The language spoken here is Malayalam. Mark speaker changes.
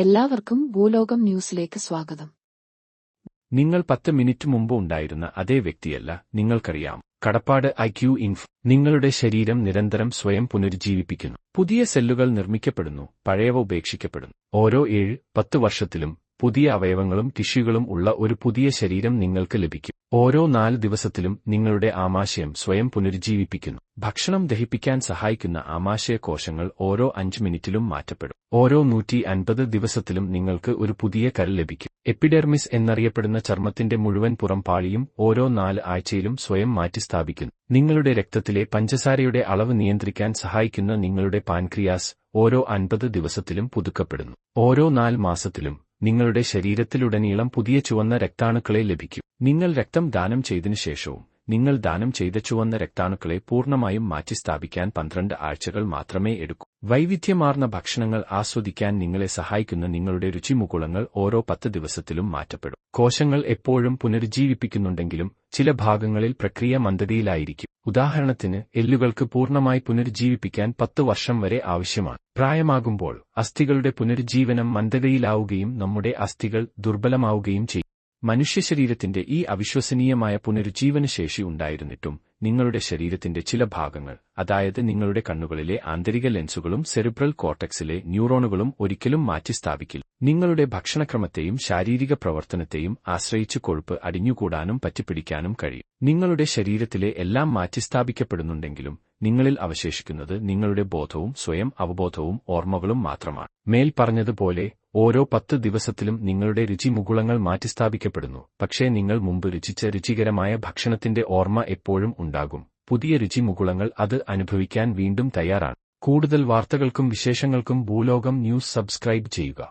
Speaker 1: എല്ലാവർക്കും ഭൂലോകം ന്യൂസിലേക്ക് സ്വാഗതം.
Speaker 2: നിങ്ങൾ 10 മിനിറ്റ് മുമ്പ് ഉണ്ടായിരുന്ന അതേ വ്യക്തിയല്ല, നിങ്ങൾക്കറിയാം. കടപ്പാട് IQ ഇൻഫ്. നിങ്ങളുടെ ശരീരം നിരന്തരം സ്വയം പുനരുജ്ജീവിപ്പിക്കുന്നു. പുതിയ സെല്ലുകൾ നിർമ്മിക്കപ്പെടുന്നു, പഴയവ ഉപേക്ഷിക്കപ്പെടുന്നു. ഓരോ 7-10 വർഷത്തിലും പുതിയ അവയവങ്ങളും ടിഷ്യൂകളും ഉള്ള ഒരു പുതിയ ശരീരം നിങ്ങൾക്ക് ലഭിക്കും. ഓരോ 4 ദിവസത്തിലും നിങ്ങളുടെ ആമാശയം സ്വയം പുനരുജ്ജീവിപ്പിക്കുന്നു. ഭക്ഷണം ദഹിപ്പിക്കാൻ സഹായിക്കുന്ന ആമാശയ കോശങ്ങൾ ഓരോ 5 മിനിറ്റിലും മാറ്റപ്പെടും. ഓരോ 150 ദിവസത്തിലും നിങ്ങൾക്ക് ഒരു പുതിയ കരൾ ലഭിക്കും. എപ്പിഡെർമിസ് എന്നറിയപ്പെടുന്ന ചർമ്മത്തിന്റെ മുഴുവൻ പുറംപാളിയും ഓരോ 4 ആഴ്ചയിലും സ്വയം മാറ്റിസ്ഥാപിക്കുന്നു. നിങ്ങളുടെ രക്തത്തിലെ പഞ്ചസാരയുടെ അളവ് നിയന്ത്രിക്കാൻ സഹായിക്കുന്ന നിങ്ങളുടെ പാൻക്രിയാസ് ഓരോ 50 ദിവസത്തിലും പുതുക്കപ്പെടുന്നു. ഓരോ 4 മാസത്തിലും നിങ്ങളുടെ ശരീരത്തിലുടനീളം പുതിയ ചുവന്ന രക്താണുക്കളെ ലഭിക്കും. നിങ്ങൾ രക്തം ദാനം ചെയ്തതിനു ശേഷവും നിങ്ങൾ ദാനം ചെയ്ത ചുവന്ന രക്താണുക്കളെ പൂർണ്ണമായും മാറ്റിസ്ഥാപിക്കാൻ 12 ആഴ്ചകൾ മാത്രമേ എടുക്കൂ. വൈവിധ്യമാർന്ന ഭക്ഷണങ്ങൾ ആസ്വദിക്കാൻ നിങ്ങളെ സഹായിക്കുന്ന നിങ്ങളുടെ രുചിമുകുളങ്ങൾ ഓരോ 10 ദിവസത്തിലും മാറ്റപ്പെടും. കോശങ്ങൾ എപ്പോഴും പുനരുജ്ജീവിപ്പിക്കുന്നുണ്ടെങ്കിലും ചില ഭാഗങ്ങളിൽ പ്രക്രിയ മന്ദഗതിയിലായിരിക്കും. ഉദാഹരണത്തിന്, എല്ലുകൾക്ക് പൂർണ്ണമായി പുനരുജ്ജീവിപ്പിക്കാൻ 10 വർഷം വരെ ആവശ്യമാണ്. പ്രായമാകുമ്പോൾ അസ്ഥികളുടെ പുനരുജ്ജീവനം മന്ദഗതിയിലാവുകയും നമ്മുടെ അസ്ഥികൾ ദുർബലമാവുകയും ചെയ്യും. മനുഷ്യശരീരത്തിന്റെ ഈ അവിശ്വസനീയമായ പുനരുജ്ജീവനശേഷി ഉണ്ടായിരുന്നിട്ടും നിങ്ങളുടെ ശരീരത്തിന്റെ ചില ഭാഗങ്ങൾ, അതായത് നിങ്ങളുടെ കണ്ണുകളിലെ ആന്തരിക ലെൻസുകളും സെറിബ്രൽ കോർട്ടക്സിലെ ന്യൂറോണുകളും ഒരിക്കലും മാറ്റിസ്ഥാപിക്കില്ല. നിങ്ങളുടെ ഭക്ഷണക്രമത്തെയും ശാരീരിക പ്രവർത്തനത്തെയും ആശ്രയിച്ച് കൊഴുപ്പ് അടിഞ്ഞുകൂടാനും പറ്റിപ്പിടിക്കാനും കഴിയും. നിങ്ങളുടെ ശരീരത്തിലെ എല്ലാം മാറ്റിസ്ഥാപിക്കപ്പെടുന്നുണ്ടെങ്കിലും നിങ്ങളിൽ അവശേഷിക്കുന്നത് നിങ്ങളുടെ ബോധവും സ്വയം അവബോധവും ഓർമ്മകളും മാത്രമാണ്. മേൽ പറഞ്ഞതുപോലെ ഓരോ 10 ദിവസത്തിലും നിങ്ങളുടെ രുചിമുകുളങ്ങൾ മാറ്റിസ്ഥാപിക്കപ്പെടുന്നു. പക്ഷേ നിങ്ങൾ മുമ്പ് രുചിച്ച രുചികരമായ ഭക്ഷണത്തിന്റെ ഓർമ്മ എപ്പോഴും ഉണ്ടാകും. പുതിയ രുചിമുകുളങ്ങൾ അത് അനുഭവിക്കാൻ വീണ്ടും തയ്യാറാണ്. കൂടുതൽ വാർത്തകൾക്കും വിശേഷങ്ങൾക്കും ഭൂലോകം ന്യൂസ് സബ്സ്ക്രൈബ് ചെയ്യുക.